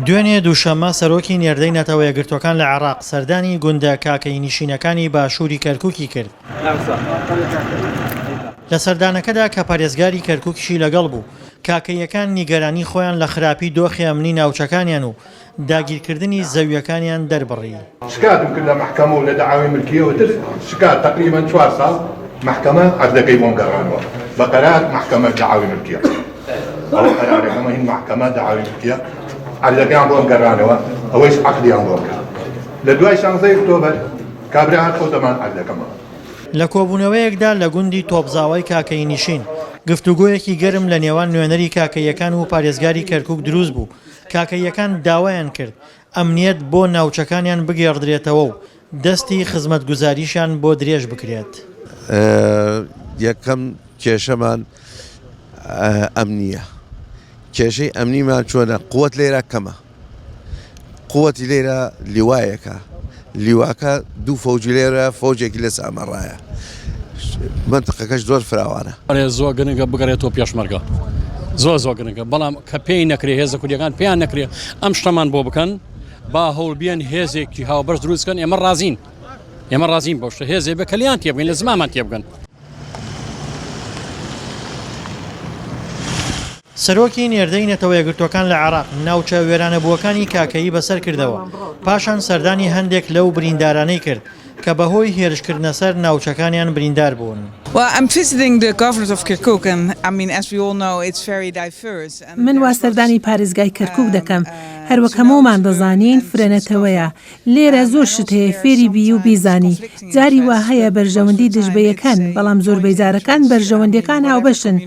دوێنێ دووشەممە سەرۆکی نێردەی نەتەوە یەکگرتوەکان لە عێراق سەردانی گوندە کاکەی نیشینەکانی باشووری کەرکووکی کرد. لە سەردانەکەدا کە پارێزگاری کەرکووکیشی لەگەڵ بوو، کاکەیەکان نیگەرانی خۆیان لە خراپی دۆخی ئەمنی ناوچەکانیان و داگیرکردنی زەویەکانیان دەربڕی. شکاتم کرد لە محکەمە و لە دەعاوی ملکیەوەتر شکات تقریبا 4 ساڵ محکەمە عەردەکەی بۆم گەڕانەوە بە قەرار محکەمە دەعاوی ملکیە. ئەوە قەرارەکەمە هین محکەمە دەعاوی ملکیە عەردەکەیان بۆم گەڕانەوە ئەوەیش عەقدیان بۆم کرد. لە دوای 16 ئۆکتۆبەر کابرا هات خۆ دەمان عەردەکەمە. لە کۆبوونەوەیەکدا لە گوندی تۆپزاوای کاکەی نیشین گفتوگۆیەکی گەرم لە نێوان نوێنەری کاکەیەکان و پارێزگاری کەرکووک دروست بوو. کاکەیەکان داوایان کرد ئەمنیەت بۆ ناوچەکانیان بگێڕدرێتەوە و دەستی خزمەتگوزاریشان بۆ درێژ بکرێت. یەکەم کێشەمان ئەمنیە. کێشەی ئەمنیمان چۆنە؟ قووەت لێرە کەمە. قووەتی لێرە لیوایەکە. لیواکە دوو فەوجی لێرە فەوجێکی لە سامەڕایە. منتقەکەش زۆر فراوانە. زۆر گرنگە بگەڕێتەوە پێشمەرگە. زۆر گرنگە، بەڵام کە پێی نەکرێ هێزە کوردیەکان پێیان نەکرێ ئەم شتەمان بۆ بکەن با هەوڵ بیان هێزێکی هاوبەش دروستکەن. ئێمە رازین بۆ شتە هێزێ بە کەلیان تێبگەین، لە زمانمان تێبگەن. سەرۆکی نێردەی نەتەوە یەکگرتوەکان لە عێراق ناوچە وێرانەبووەکانی کاکەیی بەسەر کردەوە، پاشان سەردانی هەندێک لەو بریندارانەی کرد کە بەهۆی هێرشکردنە سەر ناوچەکانیان بریندار بوون. من وا سەردانی پارێزگای کەرکووک دەکەم. هەروەک هەموومان دەزانین فرەنەتەوەیە. لێرە زۆر شت هەیە فێری بی و بیزانی. جاری وا هەیە بەرژەوەندی دژبەیەکان، بەڵام زۆربەی جارەکان بەرژەوەندیەکان هاوبەشن.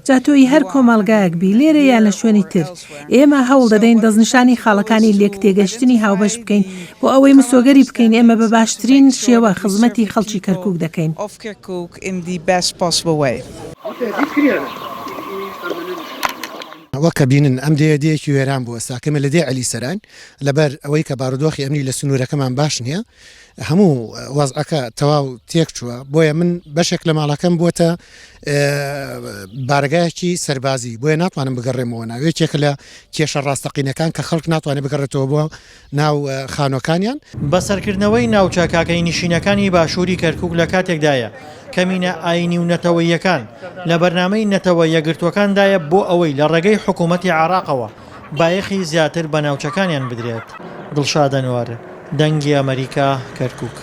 جاتۆی هەر کۆمەڵگایەک بی لێرە یان لە شوێنی تر. ئێمە هەوڵ دەدەین دەستنیشانی خاڵەکانی لێک تێگەشتنی هاوبەش بکەین بۆ ئەوەی مسۆگەری بکەین ئێمە بە باشترین شێوە خزمەتی خەڵکی کەرکووک دەکەین. وەکە بینن ئەم دەیەکی وێران بووە ساکەمە لە دێ عەلی سەران لەبەر ئەوەی کە بارودۆخی ئەمنی لە سنوورەکەمان باش نییە، هەموو وەزعەکە تەواو تێک چووە. بۆیە من بەشێک لە ماڵەکەم بووە بارگایەکی سەربازی، بۆیە ناتوانم بگەڕێمەوە ناوێکێک لە کێشە ڕاستەقینەکان کە خەڵک ناتوانێت بگەڕێتەوە بۆ ناو خانۆکانیان. بەسەرکردنەوەی ناوچە کاکەی نیشینەکانی باشووری کەرکووک لە کاتێکدایە کەمینە ئاینی و نەتەوەیەکان لە بەرنامەی نەتەوە یەکگرتوەکاندایە بۆ ئەوەی لە ڕێگەی حکوومەتی عێراقەوە بایەخی زیاتر بە ناوچەکانیان بدرێت. دڵشاد ئەنوار، دەنگی ئەمریکا، کەرکووک.